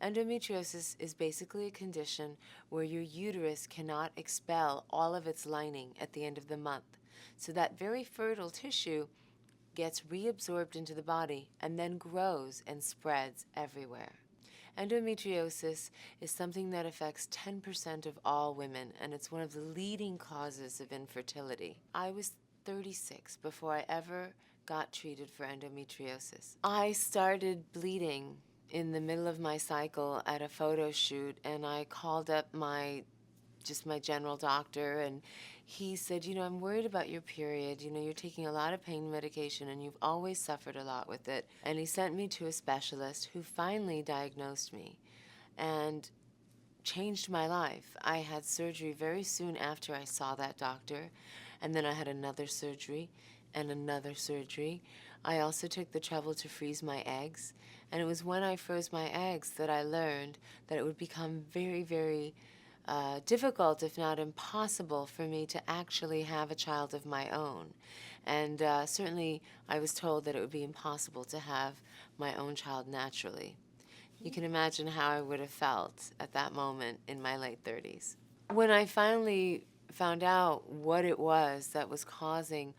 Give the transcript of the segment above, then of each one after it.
Endometriosis is basically a condition where your uterus cannot expel all of its lining at the end of the month. So that very fertile tissue gets reabsorbed into the body and then grows and spreads everywhere. Endometriosis is something that affects 10% of all women, and it's one of the leading causes of infertility. I was 36 before I ever got treated for endometriosis. I started bleeding in the middle of my cycle at a photo shoot, and I called up my general doctor, and he said, I'm worried about your period. You're taking a lot of pain medication and you've always suffered a lot with it. And he sent me to a specialist who finally diagnosed me and changed my life. I had surgery very soon after I saw that doctor, and then I had another surgery and another surgery. I also took the trouble to freeze my eggs, and it was when I froze my eggs that I learned that it would become very, very difficult, if not impossible, for me to actually have a child of my own. And certainly I was told that it would be impossible to have my own child naturally. You can imagine how I would have felt at that moment in my late 30s. When I finally found out what it was that was causing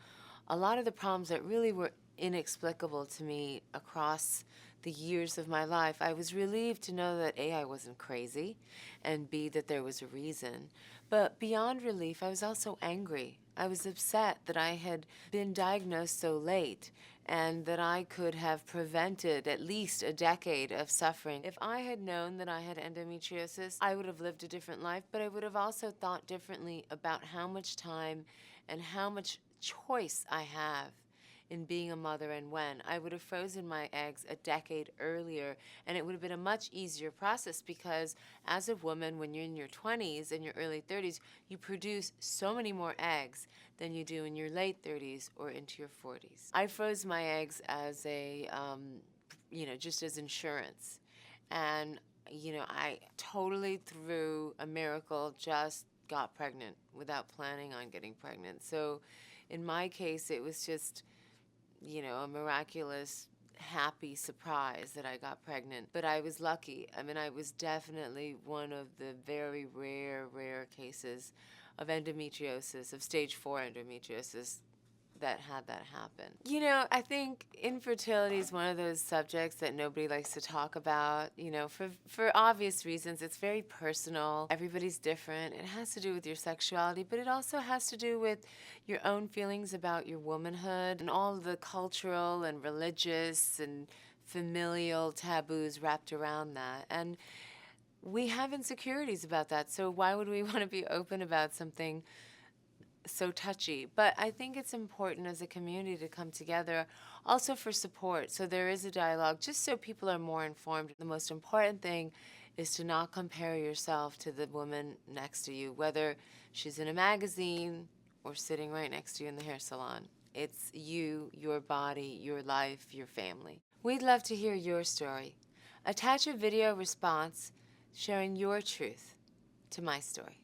a lot of the problems that really were inexplicable to me across the years of my life, I was relieved to know that A, I wasn't crazy, and B, that there was a reason. But beyond relief, I was also angry. I was upset that I had been diagnosed so late and that I could have prevented at least a decade of suffering. If I had known that I had endometriosis, I would have lived a different life, but I would have also thought differently about how much time and how much choice I have in being a mother and when. I would have frozen my eggs a decade earlier, and it would have been a much easier process because as a woman, when you're in your 20s and your early 30s, you produce so many more eggs than you do in your late 30s or into your 40s. I froze my eggs as just as insurance. And, I totally, through a miracle, just got pregnant without planning on getting pregnant. So in my case, it was just a miraculous, happy surprise that I got pregnant. But I was lucky. I mean, I was definitely one of the very rare cases of endometriosis, of stage 4 endometriosis, that had that happen. I think infertility is one of those subjects that nobody likes to talk about, for obvious reasons. It's very personal. Everybody's different. It has to do with your sexuality, but it also has to do with your own feelings about your womanhood and all the cultural and religious and familial taboos wrapped around that. And we have insecurities about that, so why would we want to be open about something so touchy? But I think it's important as a community to come together also for support. So there is a dialogue just so people are more informed. The most important thing is to not compare yourself to the woman next to you, whether she's in a magazine or sitting right next to you in the hair salon. It's you, your body, your life, your family. We'd love to hear your story. Attach a video response sharing your truth to my story.